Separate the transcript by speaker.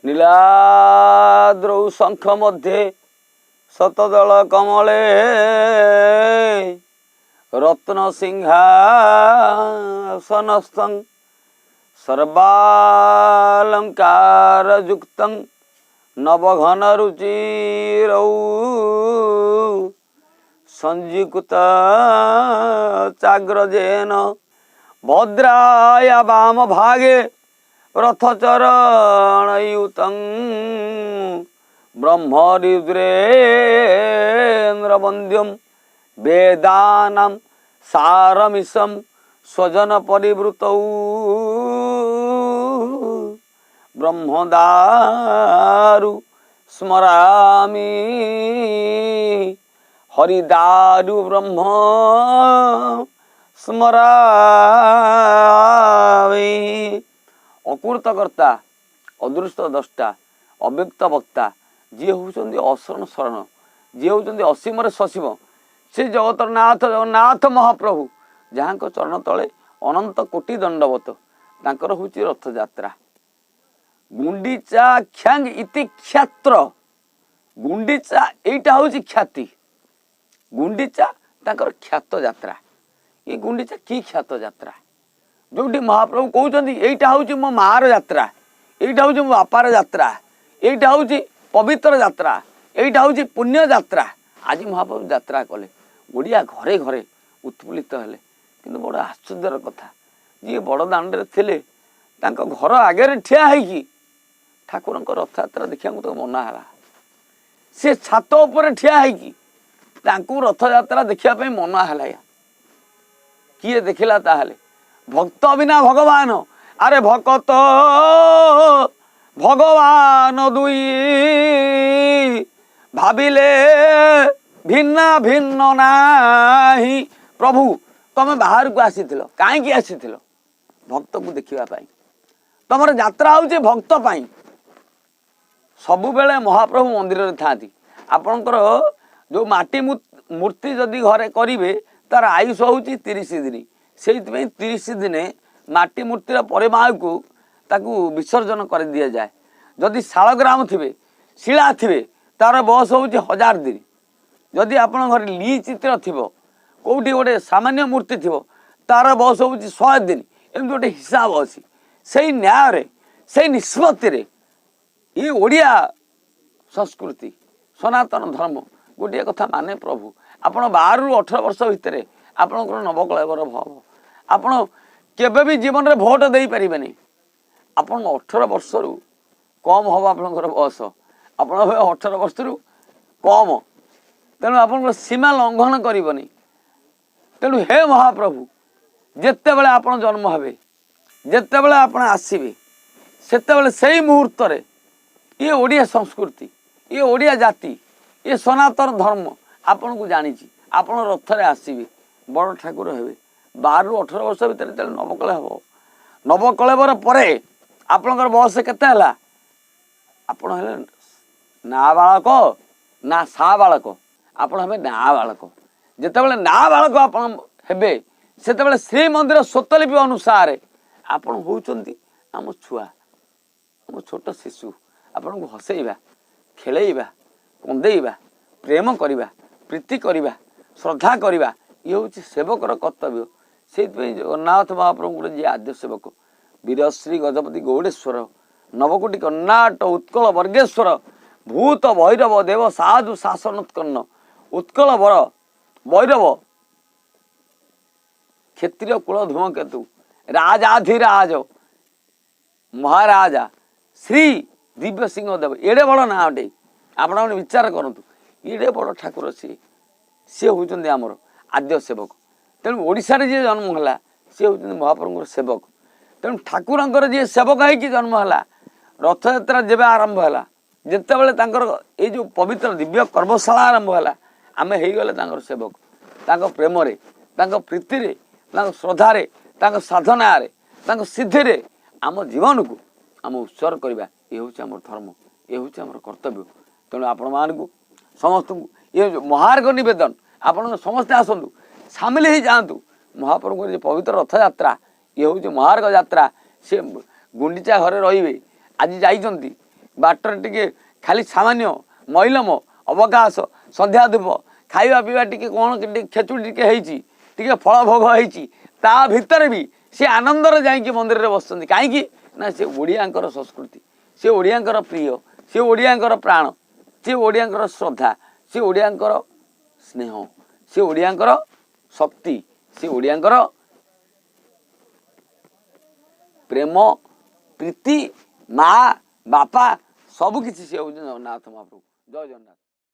Speaker 1: नीलाद्रौ शंख मध्ये शतदल कमले रत्न सिंहासनस्थं सर्वालंकार युक्तं नवघन रुचिरौ संजीकृत चाग्रजेन भद्राय वाम भागे रथचरणयुतं ब्रह्मरुद्रेन्द्रवन्द्यं वेदानां सारमिशं स्वजन परिवृतौ ब्रह्मदारु स्मरामि हरिदारु ब्रह्म स्मरामि। अकृतकर्ता अदृष्ट द्रष्टा अव्यक्त वक्ता जी होउछन्ति अशरण शरण जी होउछन्ति असीमरे ससीम से जगतर नाथ जगन्नाथ महाप्रभु जहाँ चरण तले अनंत कोटि दंडवत तांकर होउछि रथ यात्रा। गुंडीचा ख्यांग इति क्षत्र गुंडीचा एटा होउछि ख्याति गुंडीचा तांकर ख्यात यात्रा। ये गुंडीचा की ख्यात यात्रा जोटी महाप्रभु कहते यहीटा हूँ मो मार यात्रा यहीटा हूँ मो बापार यात्रा यहीटा हूँ पवित्र यात्रा यहीटा हूँ पुण्य यात्रा। आज महाप्रभु यात्रा कले ओडिया घरे घरे उत्फुल्लित हेले किंतु बड़ आश्चर्यर कथा जी बड़ दाण्डे थिले तांको घर आगे ठिया होगी ठाकुर रथ यात्रा देखा तो मना है से छात उपर ठिया होगी रथ यात्रा देखापी मना है किए देखला ताहले भक्त बिना भगवान अरे भक्त भगवान दुई भाविले भिन्न भिन्न नाही। प्रभु तमे बाहर को आसी कहीं आसी भक्त को देखा तमर यात्रा हूँ भक्त पाई सबु बेले महाप्रभु मंदिर में था आपणकर जो माटी मूर्ति जदि घरे करेंगे तार आयुष हूँ 30 दिन से 30 दिने माटी मूर्तिर परिमाण को ताकू विसर्जन कर दि जाए। जदि शालग्राम थे शिला थे तार बयस हूँ 1000 दिन जदि आप घर ली चित्र थी कौटी गोटे सामान्य मूर्ति थी तार बयस हूँ 100 दिन एमती गोटे हिसाब अच्छी से न्याय से निष्पत्ति ये ओडिया संस्कृति सनातन धर्म गोटे कथा माने प्रभु आपण 12 ରୁ 18 वर्ष भितर आपणकर नवकलेवर भाव आपण केबे भी जीवन में भोट दे पारे आप 18 वर्ष रु कम हम आपणकर बयस आप 18 वर्ष रु कम तेणु आप सीमा लंघन करनी। तेणु हे महाप्रभु जिते बड़े आप जन्म हे जिते बड़े आप आसवे से से मुहूर्त ये ओडिया संस्कृति ये ओडिया जाति ये सनातन धर्म आपन को जानी आप रथरे आसवे बड़ ठाकुर हे 12 ରୁ 18 वर्ष भितर नवकले हम नवकलेवर पर आपणकर बयस केते हला आपण हेले नाबालक ना साबालक आपण हेबे नाबालक जेते बेले नाबालक आपण हेबे सेते बेले श्री मंदिर स्वतलिपि अनुसार आपण होउचंती आम छुआ आम छोट शिशु आपण को हसैबा खेलैबा कंदेबा प्रेम करवा प्रीति करवा श्रद्धा करवा ये हूँ सेवकर कर्तव्य से जगन्नाथ महाप्रभु जी आद्य सेवक वीरश्री गजपति गौड़ेश्वर नवकोटि कर्णाट उत्कल वर्गेश्वर भूत भैरव देव साधु शासनोत्कर्ण उत्कल वर भैरव क्षत्रिय कुल धूमकेतु राजाधिराज महाराजा श्री दिव्य सिंह देव एड़े बड़ ना अटे आप विचार करूँ एड़े बड़ ठाकुर सी होती आमर आद्य सेवक तेणु ओडिशा रे जी जन्म है सी होती महाप्रभु सेवक तेणु ठाकुर जी सेवक है जन्म है रथ यात्रा जब आरंभ है जिते बड़े ये जो पवित्र दिव्य कर्मशाला आरंभ है आम हो सेवक प्रेम प्रीति श्रद्धा साधना सिद्धि आम जीवन को आम उत्सर्ग करवा ये हूँ आम धर्म ये हूँ आम कर्तव्य। तेणु आपण मानू समस्त ये महार्घ निवेदन आपण समस्ते आसतु सामिल ही जातु महाप्रभु जो पवित्र रथ यात्रा ये हूँ महार्घ यात्रा सी गुंडीचा घरे रे आज जाइंट बाटर टिके खाली सामान्य महिलम अवकाश संध्या धूप खाଇବା ପିଇବା ଟିକେ କ'ଣ ଖେଚୁଡ଼ି ଟିକେ ହେଇଛି ଟିକେ ଫଳ ଭୋଗ ହେଇଛି ତା ଭିତରେ ବି ସେ ଆନନ୍ଦରେ ଯାଇକି ମନ୍ଦିରରେ ବସୁଛନ୍ତି କାହିଁକି ନା ସେ ଓଡ଼ିଆଙ୍କର ସଂସ୍କୃତି ସେ ଓଡ଼ିଆଙ୍କର ପ୍ରିୟ ସେ ଓଡ଼ିଆଙ୍କର ପ୍ରାଣ ସେ ଓଡ଼ିଆଙ୍କର ଶ୍ରଦ୍ଧା ସେ ଓଡ଼ିଆଙ୍କର ସ୍ନେହ ସେ ଓଡ଼ିଆଙ୍କର ଶକ୍ତି ସେ ଓଡ଼ିଆଙ୍କର ପ୍ରେମ ପ୍ରୀତି ମା ବାପା ସବୁକିଛି ସେ ହେଉଛନ୍ତି ଜଗନ୍ନାଥ ମହାପ୍ରଭୁ। ଜୟ ଜଗନ୍ନାଥ।